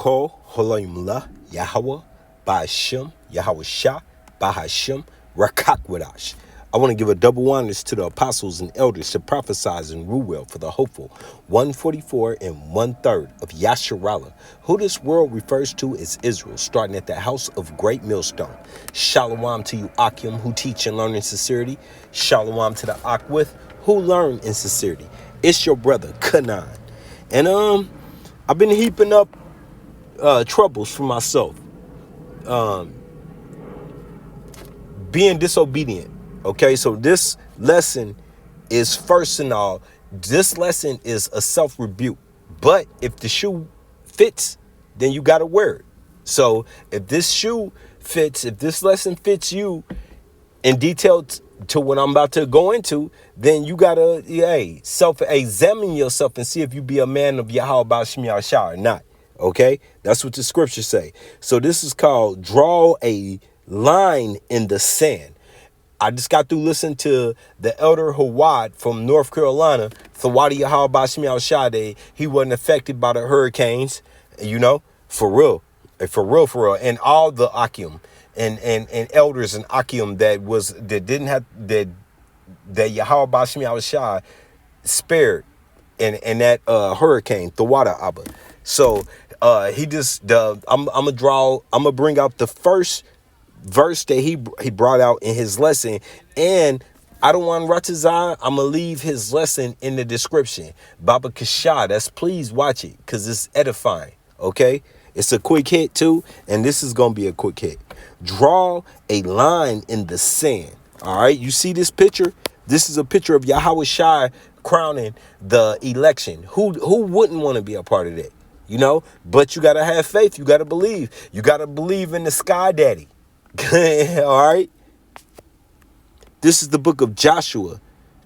Kol Holayimullah Yahweh Ba'ashem Yahweh Shah Bahashem Rakakwadash. I want to give a double honors to the apostles and elders to prophesize and rule well for the hopeful 144 and 1/3 of Yasharallah, who this world refers to as Israel, starting at the house of great millstone. Shalom to you Akim, who teach and learn in sincerity. Shalom to the Akwith, who learn in sincerity. It's your brother Kanan, and I've been heaping up troubles for myself, being disobedient. Okay, so this lesson is, first and all, this lesson is a self-rebuke. But if the shoe fits, then you got to wear it. So if this shoe fits, if this lesson fits you in detail to what I'm about to go into, then you got to self-examine yourself and see if you be a man of Yahweh Ba'ashem Yahweh Shah or not. Okay, that's what the scriptures say. So this is called draw a line in the sand. I just got through listening to the elder Hawad from North Carolina, Thawadi Yahweh Ba'ashem Yahweh Shah. He wasn't affected by the hurricanes, for real. And all the Akim and elders in Akim that didn't have that Yahweh Ba'ashem Yahweh Shah spared in that hurricane, Thawada Abba. So I'm gonna bring out the first verse that he brought out in his lesson, and I don't want Ratazah. I'm gonna leave his lesson in the description. Baba Kashah, please watch it because it's edifying. Okay, it's a quick hit too, and this is gonna be a quick hit. Draw a line in the sand. All right, you see this picture? This is a picture of Yahweh Shai crowning the election. Who wouldn't want to be a part of that? But you gotta have faith. You gotta believe. You gotta believe in the Sky Daddy. All right. This is the book of Joshua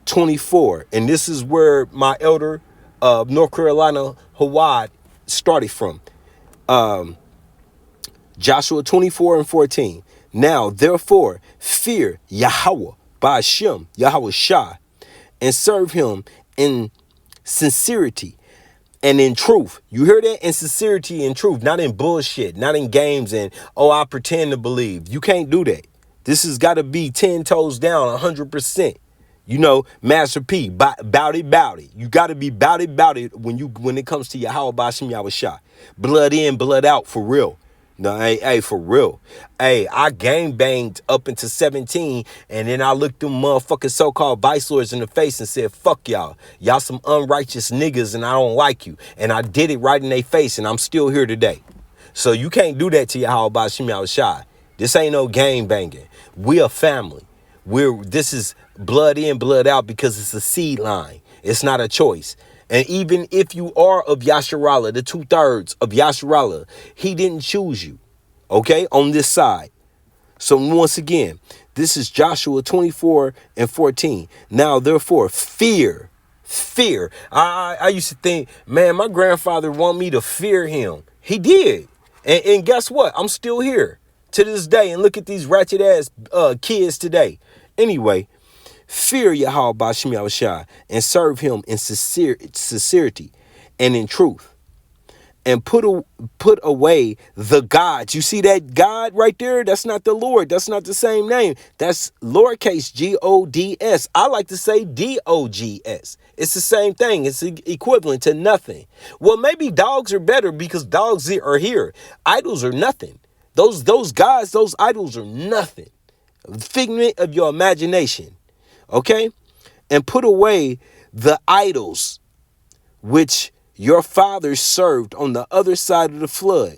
24, and this is where my elder of North Carolina, Hawad, started from. Joshua 24 and 14. Now, therefore, fear Yahweh Ba'ashem Yahweh Shah, and serve him in sincerity and in truth. You hear that? In sincerity and truth, not in bullshit, not in games and, I pretend to believe. You can't do that. This has got to be 10 toes down, 100%. Master P, bout it. You got to be bout it when it comes to Yahweh Ba'ashem Yahweh Shah. Blood in, blood out, for real. No, hey, for real. Hey, I gang banged up into 17, and then I looked them motherfucking so-called vice lords in the face and said, fuck y'all. Y'all some unrighteous niggas, and I don't like you. And I did it right in their face, and I'm still here today. So you can't do that to Yahweh Ba'ashem Yahweh Shai. This ain't no gang banging. We a family. This is blood in, blood out, because it's a seed line. It's not a choice. And even if you are of Yasharallah, the 2/3 of Yasharallah, he didn't choose you, okay, on this side. So once again, this is Joshua 24 and 14. Now, therefore, fear. I used to think, man, my grandfather want me to fear him. He did. And guess what? I'm still here to this day. And look at these ratchet ass kids today. Anyway, fear Yahweh Ba'ashem Yahweh Shai, and serve him in sincerity and in truth. And put away the gods. You see that God right there? That's not the Lord. That's not the same name. That's lowercase Gods. I like to say Dogs. It's the same thing. It's equivalent to nothing. Well, maybe dogs are better because dogs are here. Idols are nothing. Those gods, those idols are nothing. Figment of your imagination. Okay? And put away the idols which your fathers served on the other side of the flood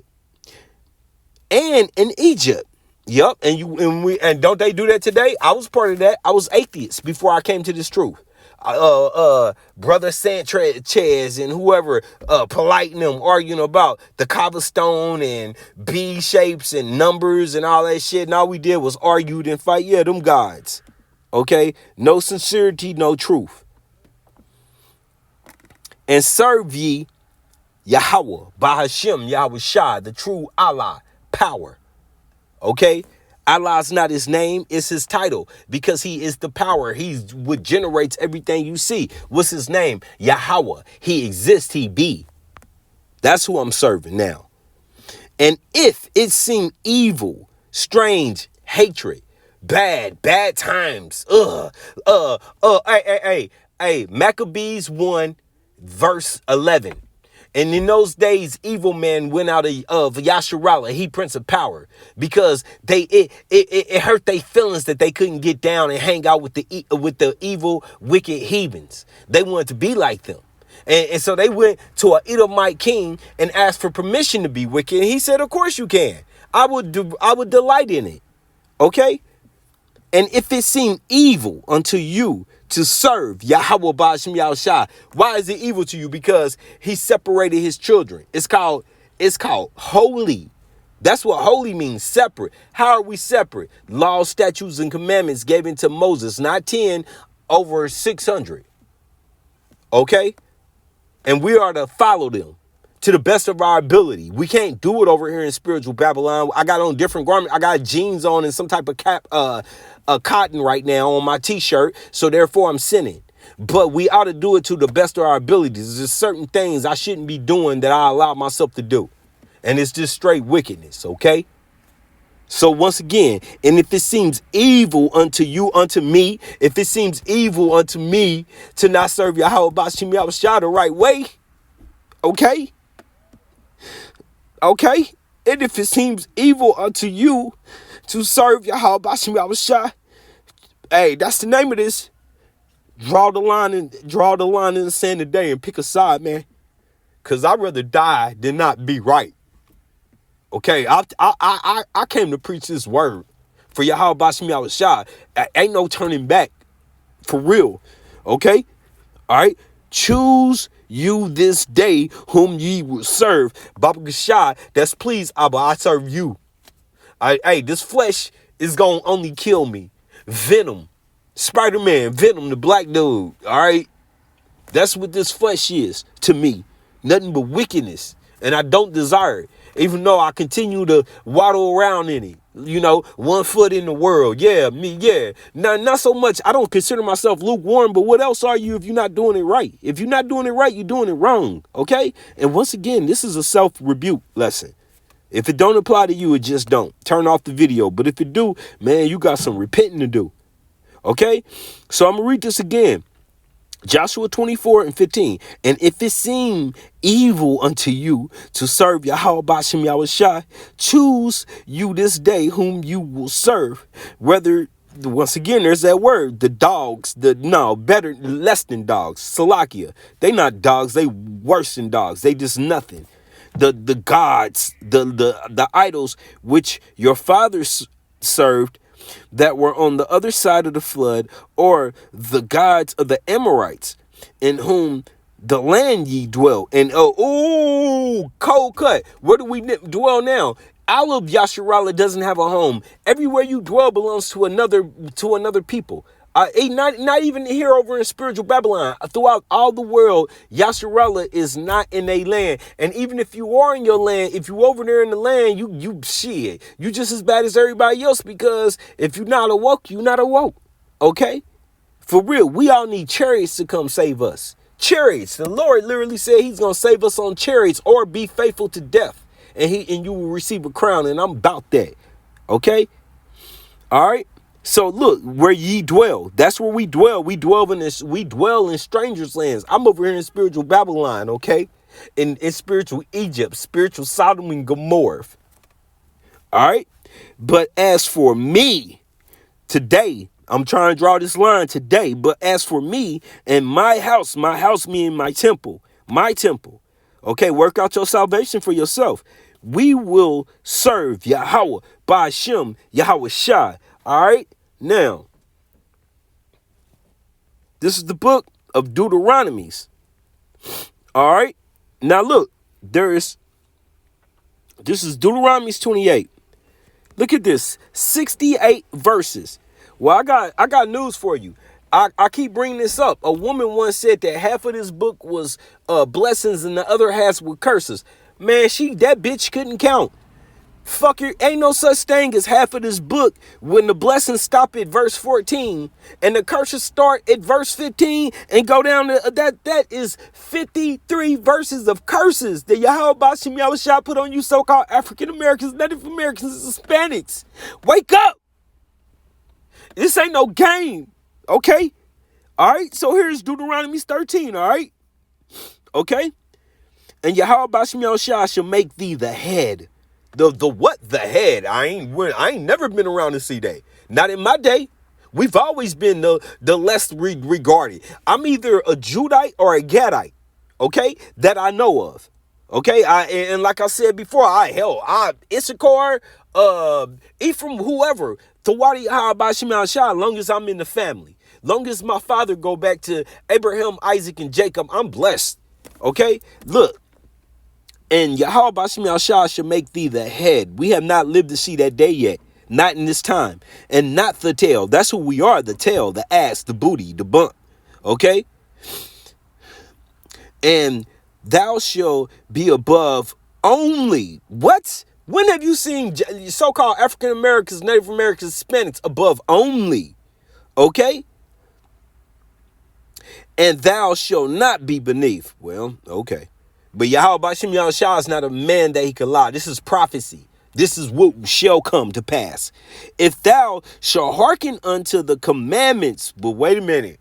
and in Egypt. Yup. And don't they do that today? I was part of that. I was atheist before I came to this truth. Brother Sanchez and whoever, Polite and them arguing about the cobblestone and B shapes and numbers and all that shit. And all we did was argue and fight. Yeah, them gods. Okay, no sincerity, no truth. And serve ye Yahweh Ba'ashem Yahweh Shai, the true Allah, power. Okay, Allah's not his name, it's his title, because he is the power. He's what generates everything you see. What's his name? Yahweh. He exists, he be. That's who I'm serving now. And if it seem evil, strange, hatred, bad times, Maccabees 1, verse 11. And in those days, evil men went out of Yasharallah, he prince of power, because it hurt their feelings that they couldn't get down and hang out with the evil, wicked heathens. They wanted to be like them. And so they went to an Edomite king and asked for permission to be wicked. And he said, of course you can. I would delight in it. Okay? And if it seem evil unto you to serve Yahweh Ba'ashem Yahushua, why is it evil to you? Because he separated his children. It's called holy. That's what holy means, separate. How are we separate? Laws, statutes, and commandments given to Moses, not 10 over 600. Okay? And we are to follow them to the best of our ability. We can't do it over here in spiritual Babylon. I got on different garments. I got jeans on and some type of cotton right now on my t-shirt. So therefore I'm sinning. But we ought to do it to the best of our abilities. There's certain things I shouldn't be doing that I allow myself to do. And it's just straight wickedness. Okay. So once again, and if it seems evil unto you, unto me, if it seems evil unto me to not serve Yahweh Ba'ashem Yahushua the right way, okay? Okay? And if it seems evil unto you to serve Yahweh Ba'ashem Yahushua, hey, that's the name of this. Draw the line in the sand today and pick a side, man. Because I'd rather die than not be right. Okay, I came to preach this word for Yahweh Ba'ashem Yahushua. Ain't no turning back, for real. Okay, all right. Choose you this day whom ye will serve. Baba Gashai, that's please, Abba, I serve you. Hey, this flesh is gonna only kill me. Venom, Spider-Man, Venom, the black dude. All right, that's what this flesh is to me. Nothing but wickedness, and I don't desire it. Even though I continue to waddle around in it, you know, 1 foot in the world. Yeah, me, yeah. Not so much. I don't consider myself lukewarm, but what else are you if you're not doing it right? If you're not doing it right, you're doing it wrong. Okay? And once again, this is a self-rebuke lesson. If it don't apply to you, it just don't. Turn off the video. But if it do, man, you got some repenting to do. Okay? So I'm going to read this again. Joshua 24:15. And if it seem evil unto you to serve Yahweh Ba'ashem Yahushua, choose you this day whom you will serve. Whether, once again, there's that word, the dogs, less than dogs, Salakia. They not dogs, they worse than dogs. They just nothing. The gods, the idols which your fathers served, that were on the other side of the flood, or the gods of the Amorites, in whom the land ye dwell. And cold cut. Where do we dwell now? All of Yasharallah doesn't have a home. Everywhere you dwell belongs to another people. Not even here over in spiritual Babylon. Throughout all the world, Yasharallah is not in a land. And even if you are in your land, if you over there in the land, you shit. You just as bad as everybody else, because if you're not awoke, you're not awoke. Okay? For real, we all need chariots to come save us. Chariots. The Lord literally said he's going to save us on chariots, or be faithful to death. And you will receive a crown. And I'm about that. Okay? All right? So look, where ye dwell, that's where we dwell. We dwell in strangers' lands. I'm over here in spiritual Babylon, okay? In spiritual Egypt, spiritual Sodom and Gomorrah. All right? But as for me, today, I'm trying to draw this line today. But as for me and my house meaning my temple, okay, work out your salvation for yourself. We will serve Yahweh Ba'ashem Yahushua. All right? Now, this is the book of Deuteronomies. All right. Now, look, this is Deuteronomies 28. Look at this. 68 verses. Well, I got news for you. I keep bringing this up. A woman once said that half of this book was blessings and the other half were curses. Man, that bitch couldn't count. Fuck your, ain't no such thing as half of this book when the blessings stop at verse 14 and the curses start at verse 15 and go down to that is 53 verses of curses that Yahweh Bashim Yahushua put on you so-called African Americans, Native Americans, Hispanics. Wake up! This ain't no game, okay? All right, so here's Deuteronomy 13, all right? Okay? And Yahweh Bashim Yahushua shall make thee the head. The what? The head. I ain't never been around to see that. Not in my day. We've always been the less regarded. I'm either a Judite or a Gadite, okay? That I know of, okay? And like I said before, Issachar, Ephraim, whoever, Tawadi Bashim Al-Shah, long as I'm in the family, long as my father go back to Abraham, Isaac, and Jacob, I'm blessed, okay? Look. And Yahweh Bashim Yahushua shall make thee the head. We have not lived to see that day yet. Not in this time. And not the tail. That's who we are. The tail, the ass, the booty, the bump. Okay? And thou shalt be above only. What? When have you seen so-called African Americans, Native Americans, Hispanics above only? Okay? And thou shalt not be beneath. Well, okay. But Yahweh Bashim Yahushua is not a man that he could lie. This is prophecy. This is what shall come to pass. If thou shalt hearken unto the commandments. But wait a minute.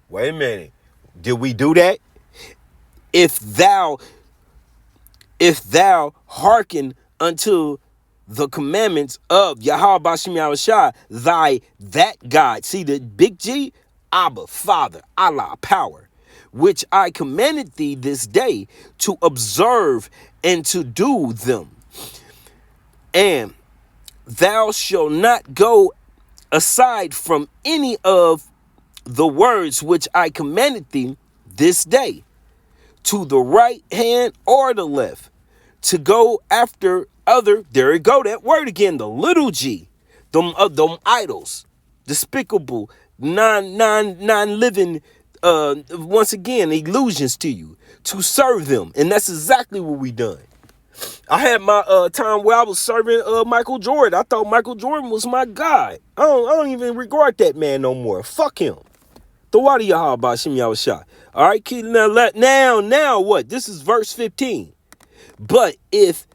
Wait a minute. Did we do that? If thou hearken unto the commandments of Yahweh Bashim Yahushua, that God. See the big G? Abba, Father, Allah, power. Which I commanded thee this day to observe and to do them. And thou shalt not go aside from any of the words which I commanded thee this day, to the right hand or the left, to go after other, there you go, that word again, the little g, them idols, despicable, non-living, once again, illusions to you, to serve them. And that's exactly what we done. I had my time where I was serving Michael Jordan. I thought Michael Jordan was my God. I don't even regard that man no more. Fuck him. Thawadi Yahweh Bashim Yahushua. All right, now what? This is verse 15. But if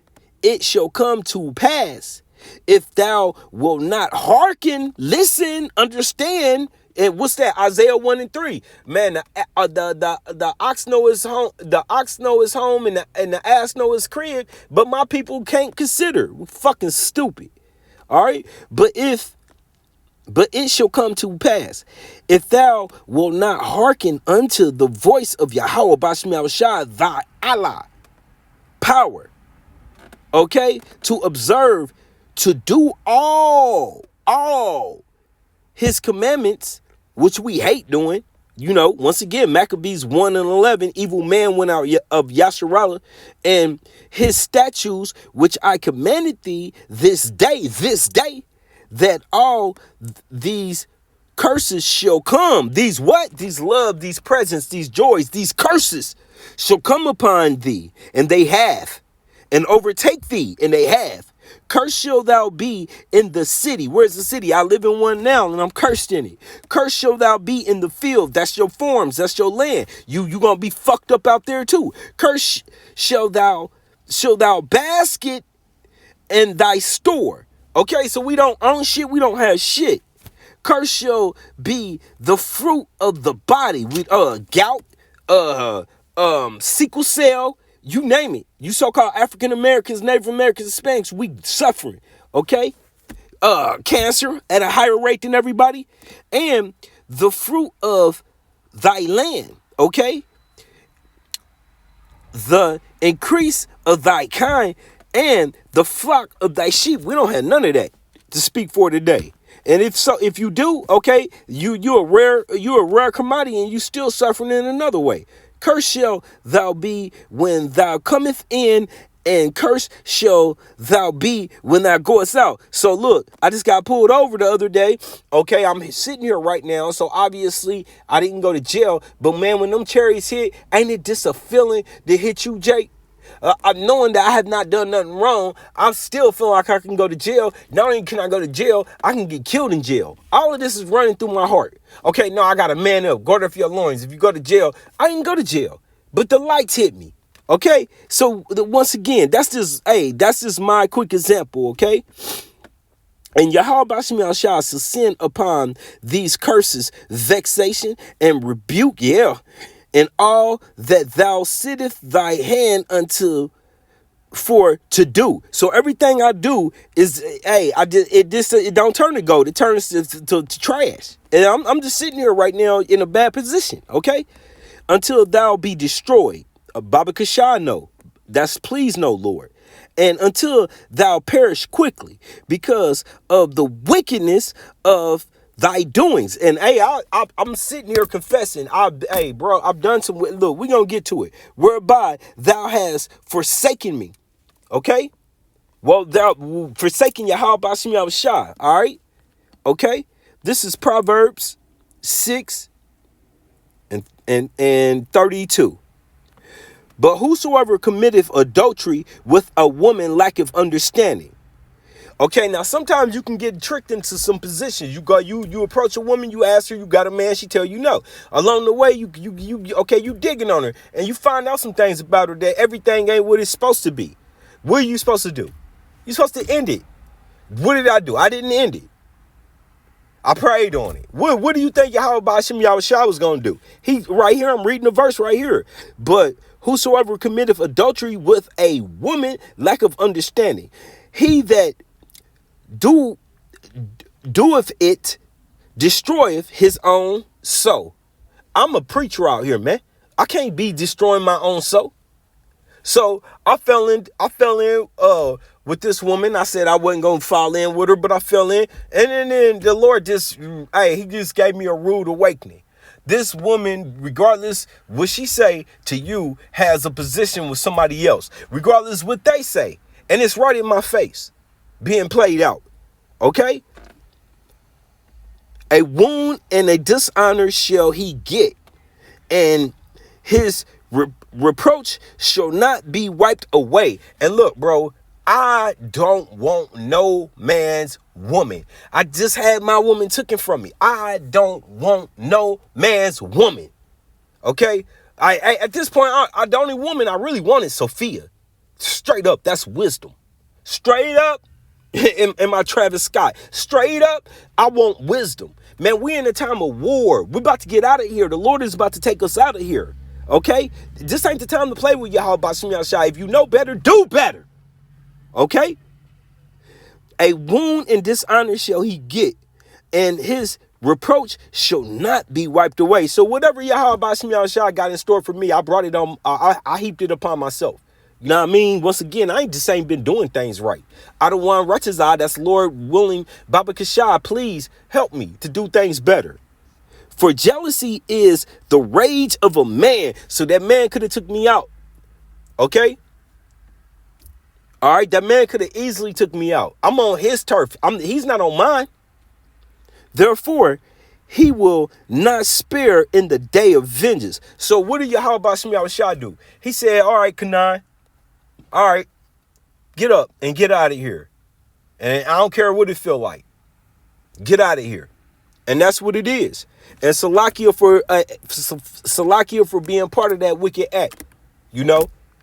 it shall come to pass, if thou wilt not hearken, listen, understand. And what's that? Isaiah 1 and 3. Man, the ox know his home, and the ass know his crib, but my people can't consider. We're fucking stupid. All right? But it shall come to pass, if thou wilt not hearken unto the voice of Yahweh Bashim Yahushua, thy Allah, power, okay, to observe, to do all his commandments, which we hate doing. You know, once again, Maccabees 1 and 11, evil man went out of Yasharallah, and his statutes, which I commanded thee this day, that all these curses shall come. These what? These love, these presents, these joys, these curses shall come upon thee, and they have, and overtake thee, and they have. Cursed shall thou be in the city. Where's the city? I live in one now, and I'm cursed in it. Cursed shall thou be in the field. That's your farms. That's your land. You gonna be fucked up out there too. Cursed shall thou basket in thy store. Okay, so we don't own shit. We don't have shit. Cursed shall be the fruit of the body with gout, sickle cell. You name it. You so-called African Americans, Native Americans, Hispanics, we suffering, okay? Cancer at a higher rate than everybody. And the fruit of thy land, okay? The increase of thy kind and the flock of thy sheep. We don't have none of that to speak for today. And if you do, okay, you're a rare commodity, and you still suffering in another way. Cursed shall thou be when thou cometh in, and cursed shall thou be when thou goest out. So look, I just got pulled over the other day. Okay, I'm sitting here right now, so obviously I didn't go to jail. But man, when them cherries hit, ain't it just a feeling to hit you, Jake? Knowing that I have not done nothing wrong, I'm still feeling like I can go to jail. Not only can I go to jail, I can get killed in jail. All of this is running through my heart. Okay, no, I got to man up. Guard up your loins. If you go to jail, I didn't go to jail. But the lights hit me. Okay, so once again, that's just my quick example. Okay. And Yahweh shall send upon these curses, vexation and rebuke, and all that thou sitteth thy hand unto for to do. So everything I do is, it don't turn to gold, it turns to trash. And I'm just sitting here right now in a bad position, okay? Until thou be destroyed. Baba Kashah, no. That's please no, Lord. And until thou perish quickly because of the wickedness of thy doings. And I'm sitting here confessing. I've done some. Look, we're gonna get to it. Whereby thou hast forsaken me. Okay. Well, thou forsaken Yahweh Bashim Yahushua. All right. Okay. This is Proverbs 6 and 32. But whosoever committeth adultery with a woman lacketh understanding. Okay, now sometimes you can get tricked into some positions. You approach a woman, you ask her, you got a man, she tell you no. Along the way, you digging on her, and you find out some things about her that everything ain't what it's supposed to be. What are you supposed to do? You're supposed to end it. What did I do? I didn't end it. I prayed on it. What do you think Yahweh Bashim Yahushua was going to do? He right here, I'm reading the verse right here. But whosoever committeth adultery with a woman, lack of understanding. He that doeth it destroyeth his own soul. I'm a preacher out here, man. I can't be destroying my own soul. So I fell in with this woman. I said I wasn't going to fall in with her, but I fell in. And then the Lord he just gave me a rude awakening. This woman, regardless what she say to you, has a position with somebody else, regardless what they say. And it's right in my face being played out. Okay? A wound and a dishonor shall he get, and his reproach shall not be wiped away. And look, bro, I don't want no man's woman. I just had my woman taken from me. I don't want no man's woman. Okay? I at this point, the only woman I really want is Sophia. Straight up, that's wisdom. Straight up, in my Travis Scott. Straight up, I want wisdom. Man, we're in a time of war. We're about to get out of here. The Lord is about to take us out of here. Okay? This ain't the time to play with Yahweh Bashim Yahushua. If you know better, do better. Okay? A wound and dishonor shall he get, and his reproach shall not be wiped away. So whatever Yahweh Bashim Yahushua got in store for me, I brought it on. I heaped it upon myself. You know what I mean? Once again, I ain't been doing things right. I don't want righteous eye. That's Lord willing. Baba Kashah, please help me to do things better. For jealousy is the rage of a man. So that man could have took me out. Okay? All right, that man could have easily took me out. I'm on his turf. He's not on mine. Therefore, he will not spare in the day of vengeance. So what did Yahweh Bashim Yahushua do? He said, all right, Kanai, all right, get up and get out of here. And I don't care what it feel like. Get out of here. And that's what it is. And Salakia for being part of that wicked act, you know.